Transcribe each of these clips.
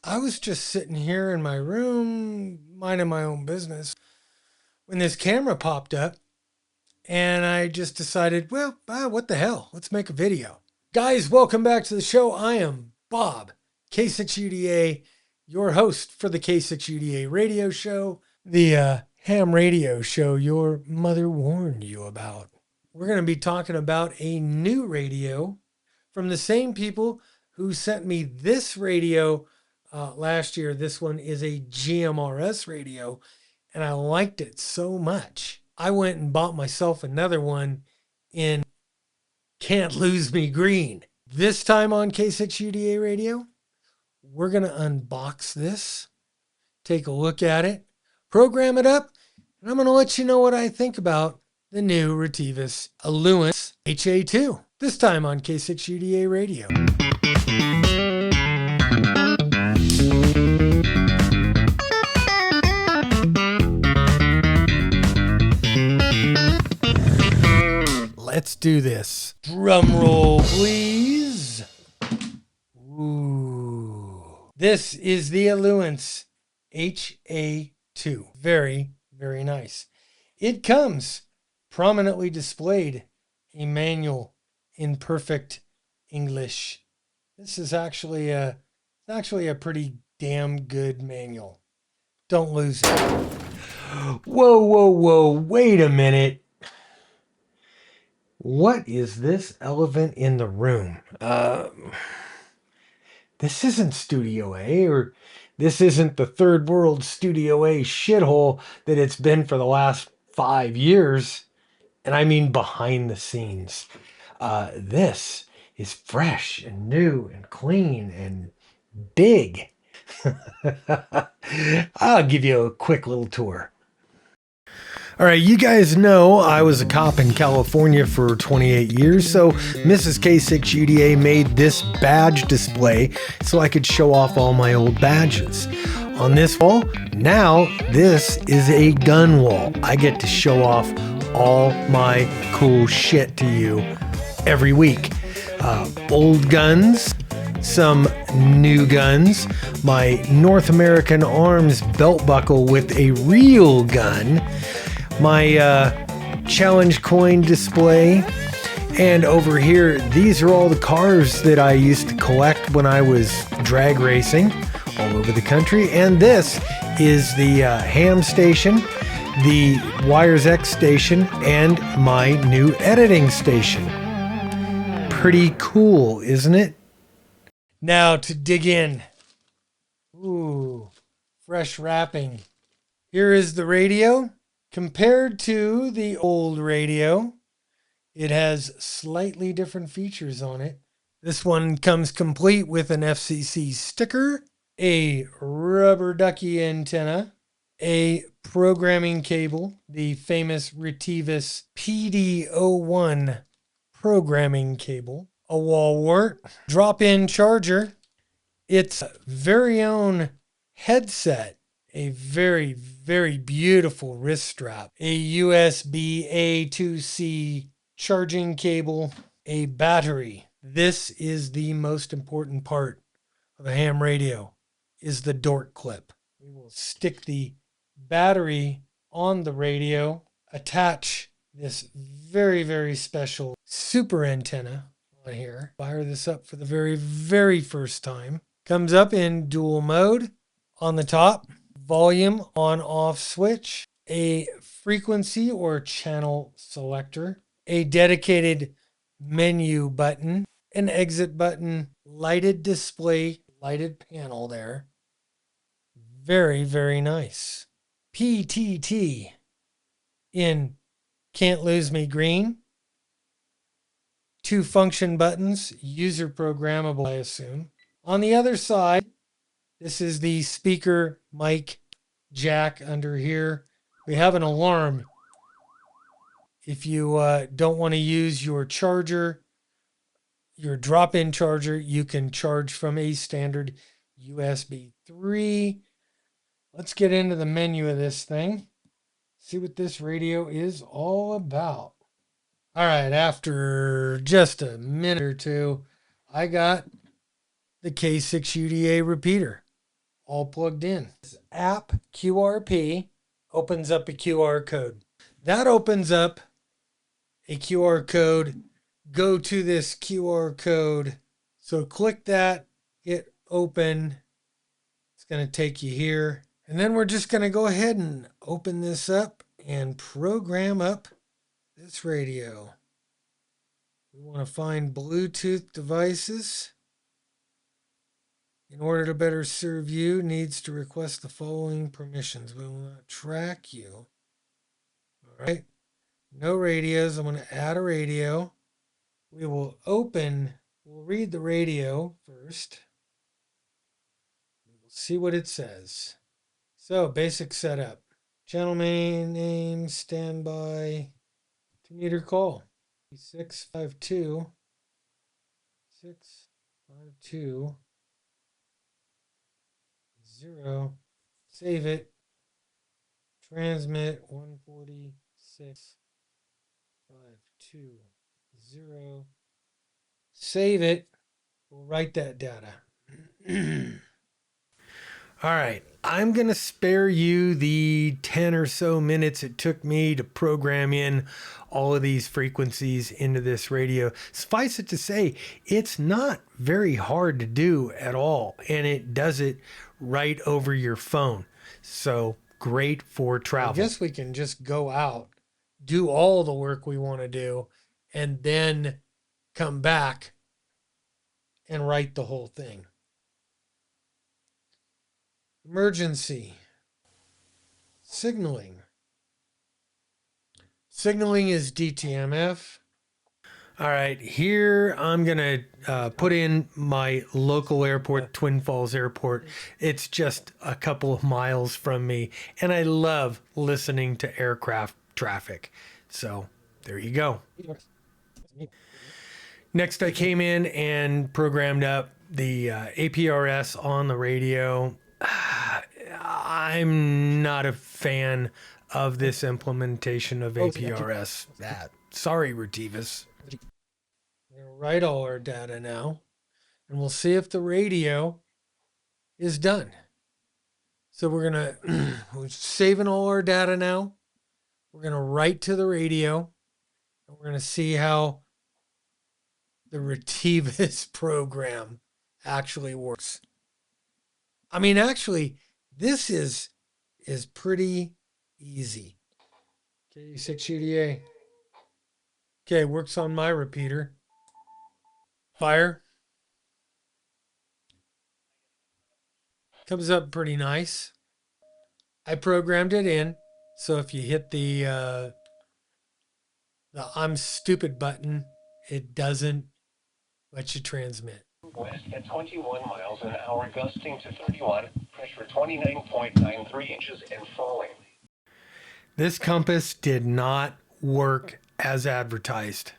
I was just sitting here in my room, minding my own business, when this camera popped up, and I just decided, well, what the hell? Let's make a video. Guys, welcome back to the show. I am Bob, K6UDA, your host for the K6UDA radio show, the ham radio show your mother warned you about. We're going to be talking about a new radio from the same people who sent me this radio last year. This one is a GMRS radio, and I liked it so much. I went and bought myself another one in Can't Lose Me Green. This time on K6UDA radio, we're going to unbox this, take a look at it, program it up, and I'm going to let you know what I think about the new Retevis Ailunce HA2. This time on K6UDA radio. Let's do this. Drum roll, please. Ooh. This is the Ailunce HA2. Very, very nice. It comes prominently displayed a manual in perfect English. This is actually a pretty damn good manual. Don't lose it. Whoa, wait a minute. What is this elephant in the room? This isn't Studio A, or this isn't the third world Studio A shithole that it's been for the last 5 years. And I mean behind the scenes. This is fresh and new and clean and big. I'll give you a quick little tour. All right, you guys know I was a cop in California for 28 years, so Mrs. K6UDA made this badge display so I could show off all my old badges. On this wall, now this is a gun wall. I get to show off all my cool shit to you every week. Old guns, some new guns, my North American Arms belt buckle with a real gun, my challenge coin display, and over here, these are all the cars that I used to collect when I was drag racing all over the country. And this is the ham station, the Wires X station, and my new editing station. Pretty cool, isn't it? Now to dig in. Ooh, fresh wrapping. Here is the radio. Compared to the old radio, it has slightly different features on it. This one comes complete with an FCC sticker, a rubber ducky antenna, a programming cable, the famous Retevis PD01 programming cable, a wall wart, drop-in charger, its very own headset, a very, very beautiful wrist strap, a USB A2C charging cable, a battery. This is the most important part of a ham radio, is the dort clip. We will stick the battery on the radio, attach this very, very special super antenna on here, fire this up for the very, very first time. Comes up in dual mode. On the top, volume on-off switch, a frequency or channel selector, a dedicated menu button, an exit button, lighted display, lighted panel there. Very, very nice. PTT in Can't Lose Me Green. 2 function buttons, user programmable, I assume. On the other side, this is the speaker mic jack under here. We have an alarm. If you don't want to use your charger, your drop-in charger, you can charge from a standard USB 3. Let's get into the menu of this thing. See what this radio is all about. All right, after just a minute or two, I got the K6UDA repeater. all plugged in. This app QRP opens up a QR code. That opens up a QR code. Go to this QR code. So click that, hit open. It's going to take you here. And then we're just going to go ahead and open this up and program up this radio. We want to find Bluetooth devices. In order to better serve you, needs to request the following permissions. We will not track you. All right. No radios. I'm going to add a radio. We will we'll read the radio first. We'll see what it says. So, basic setup. Channel main name, standby, 2-meter call. 652 0. Save it. Transmit 146.520. Save it. We'll write that data. All right, I'm going to spare you the 10 or so minutes it took me to program in all of these frequencies into this radio. Suffice it to say, it's not very hard to do at all, and it does it right over your phone. So great for travel. I guess we can just go out, do all the work we want to do, and then come back and write the whole thing. Emergency. Signaling. Signaling is DTMF. All right, here I'm going to put in my local airport, Twin Falls Airport. It's just a couple of miles from me, and I love listening to aircraft traffic. So there you go. Next, I came in and programmed up the APRS on the radio. I'm not a fan of this implementation of APRS. Sorry, Retevis. We're going to write all our data now, and we'll see if the radio is done. So we're saving all our data now. We're going to write to the radio, and we're going to see how the Retevis program actually works. I mean, actually, this is pretty easy. K6UDA. Okay, works on my repeater. Fire. Comes up pretty nice. I programmed it in, so if you hit the I'm stupid button, it doesn't let you transmit. West at 21 miles an hour, gusting to 31, pressure 29.93 inches and falling. This compass did not work as advertised.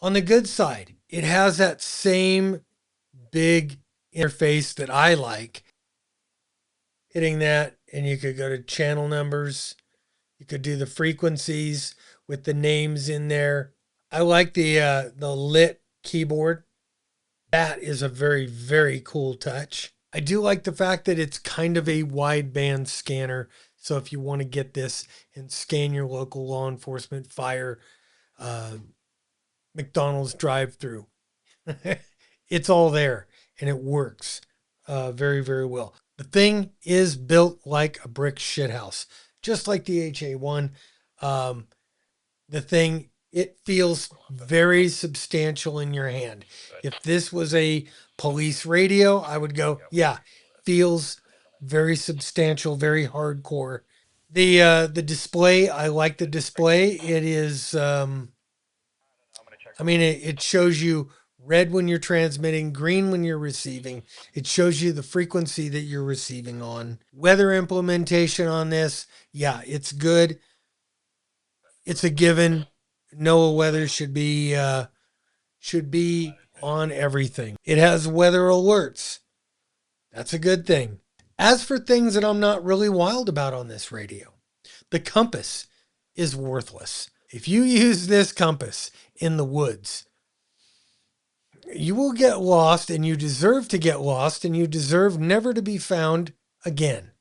On the good side, it has that same big interface that I like. Hitting that, and you could go to channel numbers. You could do the frequencies with the names in there. I like the lit keyboard. That is a very, very cool touch. I do like the fact that it's kind of a wideband scanner. So if you want to get this and scan your local law enforcement, fire, McDonald's drive-through, it's all there and it works very, very well. The thing is built like a brick shithouse, just like the HA1. The thing, it feels very substantial in your hand. If this was a police radio, I would go, yeah, feels very substantial, very hardcore. The display, I like the display. It is, it shows you red when you're transmitting, green when you're receiving. It shows you the frequency that you're receiving on. Weather implementation on this, yeah, it's good. It's a given. NOAA weather should be on everything. It has weather alerts. That's a good thing. As for things that I'm not really wild about on this radio, the compass is worthless. If you use this compass in the woods, You will get lost, and you deserve to get lost, and you deserve never to be found again.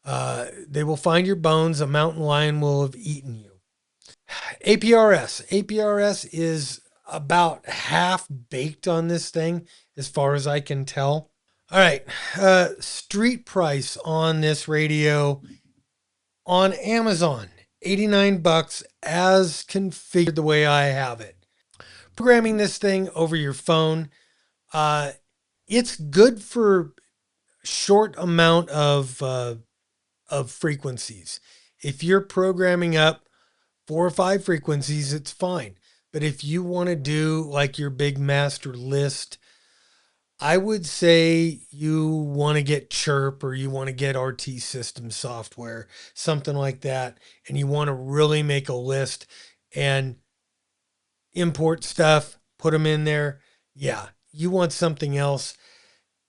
They will find your bones. A mountain lion will have eaten you. APRS. APRS is about half baked on this thing, as far as I can tell. All right. Street price on this radio on Amazon, $89 as configured the way I have it. Programming this thing over your phone, it's good for short amount of frequencies. If you're programming up 4 or 5 frequencies, it's fine. But if you want to do like your big master list, I would say you want to get CHIRP or you want to get RT system software, something like that. And you want to really make a list and import stuff, put them in there. Yeah, you want something else.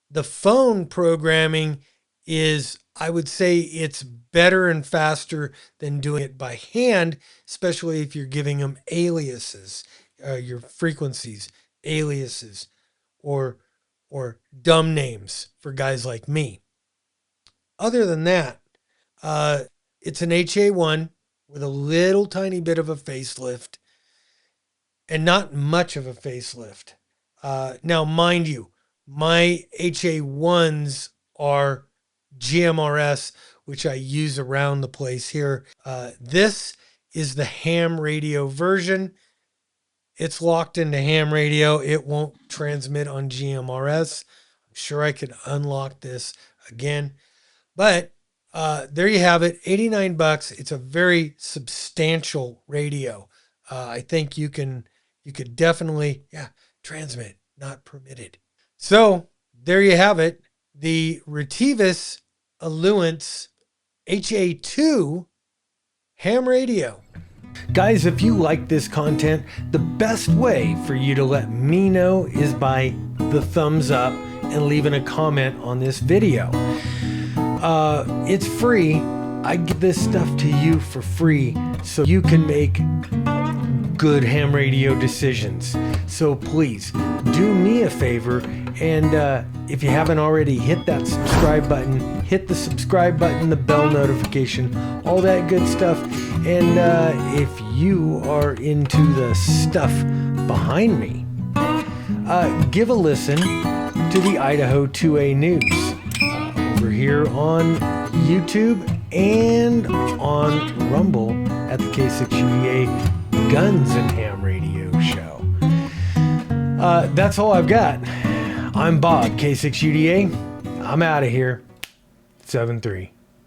The phone programming is, I would say it's better and faster than doing it by hand, especially if you're giving them aliases, your frequencies, aliases, or dumb names for guys like me. Other than that, it's an HA1 with a little tiny bit of a facelift and not much of a facelift. Now, mind you, my HA1s are GMRS, which I use around the place here. This is the ham radio version. It's locked into ham radio. It won't transmit on GMRS. I'm sure I could unlock this again. But there you have it, $89. It's a very substantial radio. I think you could definitely, transmit, not permitted. So there you have it, the Retevis Ailunce HA2 ham radio. Guys, if you like this content, the best way for you to let me know is by the thumbs up and leaving a comment on this video. It's free. I give this stuff to you for free so you can make good ham radio decisions. So please do me a favor, and if you haven't already, hit that subscribe button, hit the subscribe button, the bell notification, all that good stuff. And if you are into the stuff behind me, give a listen to the Idaho 2A News over here on YouTube and on Rumble at the K6UDA Guns and Ham Radio Show. That's all I've got. I'm Bob, K6UDA. I'm out of here. 7-3.